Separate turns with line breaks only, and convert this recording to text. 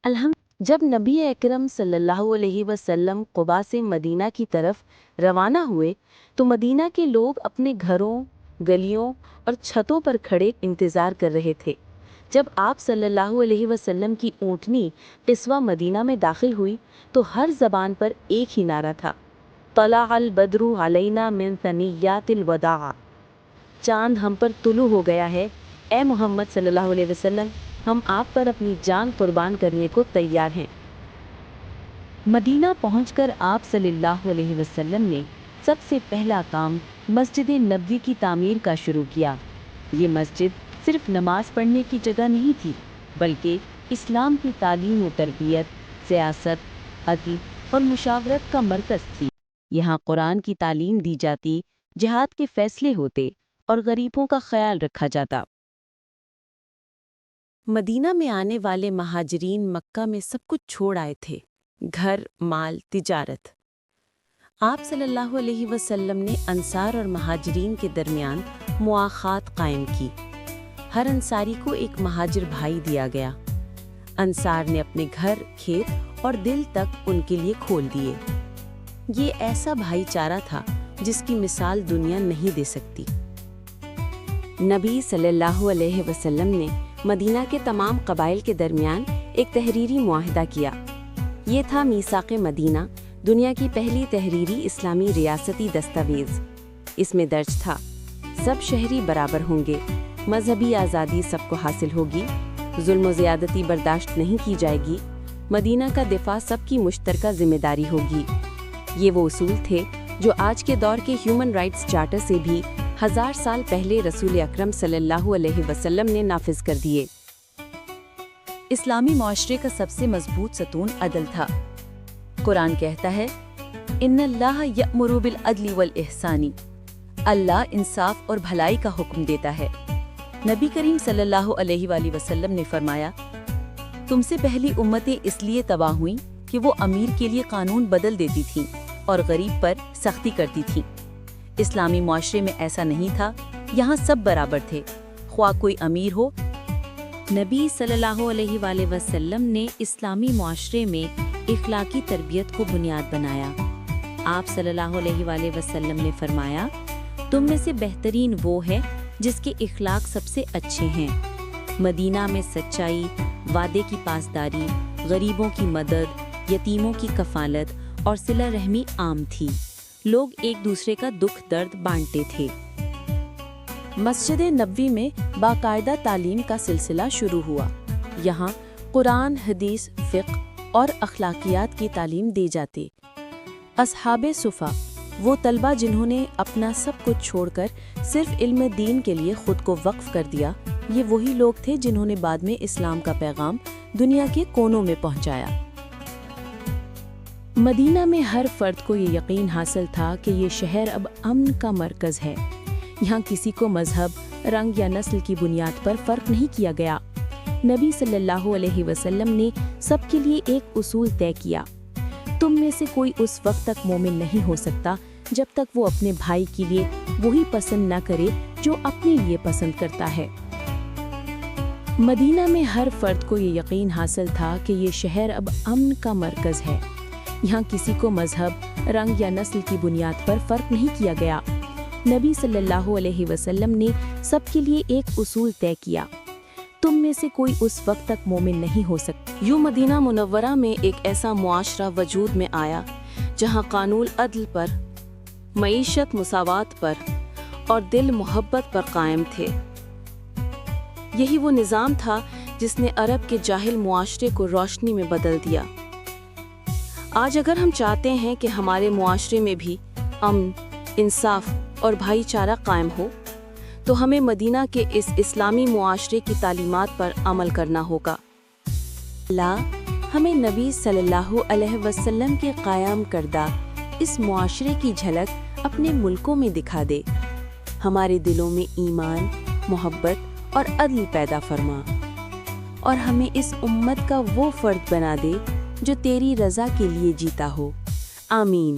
جب نبی اکرم صلی اللہ علیہ وسلم قباء سے مدینہ کی طرف روانہ ہوئے تو مدینہ کے لوگ اپنے گھروں، گلیوں اور چھتوں پر کھڑے انتظار کر رہے تھے۔ جب آپ صلی اللہ علیہ وسلم کی اونٹنی قصوہ مدینہ میں داخل ہوئی تو ہر زبان پر ایک ہی نعرہ تھا، طلع البدر علینا من ثنیات الوداع، چاند ہم پر طلوع ہو گیا ہے، اے محمد صلی اللہ علیہ وسلم، ہم آپ پر اپنی جان قربان کرنے کو تیار ہیں۔ مدینہ پہنچ کر آپ صلی اللہ علیہ وسلم نے سب سے پہلا کام مسجد نبوی کی تعمیر کا شروع کیا۔ یہ مسجد صرف نماز پڑھنے کی جگہ نہیں تھی، بلکہ اسلام کی تعلیم و تربیت، سیاست، عدل اور مشاورت کا مرکز تھی۔ یہاں قرآن کی تعلیم دی جاتی، جہاد کے فیصلے ہوتے اور غریبوں کا خیال رکھا جاتا۔ مدینہ میں آنے والے مہاجرین مکہ میں سب کچھ چھوڑ آئے تھے، گھر، مال، تجارت۔ آپ صلی اللہ علیہ وسلم نے انصار اور مہاجرین کے درمیان مواخات قائم کی۔ ہر انصاری کو ایک مہاجر بھائی دیا گیا۔ انصار نے اپنے گھر، کھیت اور دل تک ان کے لیے کھول دیے۔ یہ ایسا بھائی چارہ تھا جس کی مثال دنیا نہیں دے سکتی۔ نبی صلی اللہ علیہ وسلم نے مدینہ کے تمام قبائل کے درمیان ایک تحریری معاہدہ کیا۔ یہ تھا میثاق مدینہ، دنیا کی پہلی تحریری اسلامی ریاستی دستاویز۔ اس میں درج تھا، سب شہری برابر ہوں گے، مذہبی آزادی سب کو حاصل ہوگی، ظلم و زیادتی برداشت نہیں کی جائے گی، مدینہ کا دفاع سب کی مشترکہ ذمہ داری ہوگی۔ یہ وہ اصول تھے جو آج کے دور کے ہیومن رائٹس چارٹر سے بھی 1000 سال پہلے رسول اکرم صلی اللہ علیہ وسلم نے نافذ کر دیے۔ اسلامی معاشرے کا سب سے مضبوط ستون عدل تھا۔ قرآن کہتا ہے، ان اللہ یأمر بالعدل والاحسان، اللہ انصاف اور بھلائی کا حکم دیتا ہے۔ نبی کریم صلی اللہ علیہ وآلہ وسلم نے فرمایا، تم سے پہلی امتیں اس لیے تباہ ہوئیں کہ وہ امیر کے لیے قانون بدل دیتی تھیں اور غریب پر سختی کرتی تھیں۔ اسلامی معاشرے میں ایسا نہیں تھا، یہاں سب برابر تھے، خواہ کوئی امیر ہو۔ نبی صلی اللہ علیہ وآلہ وسلم نے اسلامی معاشرے میں اخلاقی تربیت کو بنیاد بنایا۔ آپ صلی اللہ علیہ وآلہ وسلم نے فرمایا، تم میں سے بہترین وہ ہے جس کے اخلاق سب سے اچھے ہیں۔ مدینہ میں سچائی، وعدے کی پاسداری، غریبوں کی مدد، یتیموں کی کفالت اور صلہ رحمی عام تھی۔ لوگ ایک دوسرے کا دکھ درد بانٹتے تھے۔ مسجد نبوی میں باقاعدہ تعلیم کا سلسلہ شروع ہوا۔ یہاں قرآن، حدیث، فقہ اور اخلاقیات کی تعلیم دی جاتی۔ اصحاب صفہ، وہ طلبہ جنہوں نے اپنا سب کچھ چھوڑ کر صرف علم دین کے لیے خود کو وقف کر دیا، یہ وہی لوگ تھے جنہوں نے بعد میں اسلام کا پیغام دنیا کے کونوں میں پہنچایا۔ مدینہ میں ہر فرد کو یہ یقین حاصل تھا کہ یہ شہر اب امن کا مرکز ہے۔ یہاں کسی کو مذہب، رنگ یا نسل کی بنیاد پر فرق نہیں کیا گیا۔ نبی صلی اللہ علیہ وسلم نے سب کے لیے ایک اصول طے کیا، تم میں سے کوئی اس وقت تک مومن نہیں ہو سکتا جب تک وہ اپنے بھائی کے لیے وہی پسند نہ کرے جو اپنے لیے پسند کرتا ہے۔ مدینہ میں ہر فرد کو یہ یقین حاصل تھا کہ یہ شہر اب امن کا مرکز ہے۔ یہاں کسی کو مذہب، رنگ یا نسل کی بنیاد پر فرق نہیں کیا گیا۔ نبی صلی اللہ علیہ وسلم نے سب کے لیے ایک اصول طے کیا، تم میں سے کوئی اس وقت تک مومن نہیں ہو سکتا۔ یوں مدینہ منورہ میں ایک ایسا معاشرہ وجود میں آیا جہاں قانون عدل پر، معیشت مساوات پر اور دل محبت پر قائم تھے۔ یہی وہ نظام تھا جس نے عرب کے جاہل معاشرے کو روشنی میں بدل دیا۔ آج اگر ہم چاہتے ہیں کہ ہمارے معاشرے میں بھی امن، انصاف اور بھائی چارہ قائم ہو، تو ہمیں مدینہ کے اس اسلامی معاشرے کی تعلیمات پر عمل کرنا ہوگا۔ اللہ ہمیں نبی صلی اللہ علیہ وسلم کے قائم کردہ اس معاشرے کی جھلک اپنے ملکوں میں دکھا دے، ہمارے دلوں میں ایمان، محبت اور عدل پیدا فرما، اور ہمیں اس امت کا وہ فرد بنا دے جو تیری رضا کے لیے جیتا ہو۔ آمین۔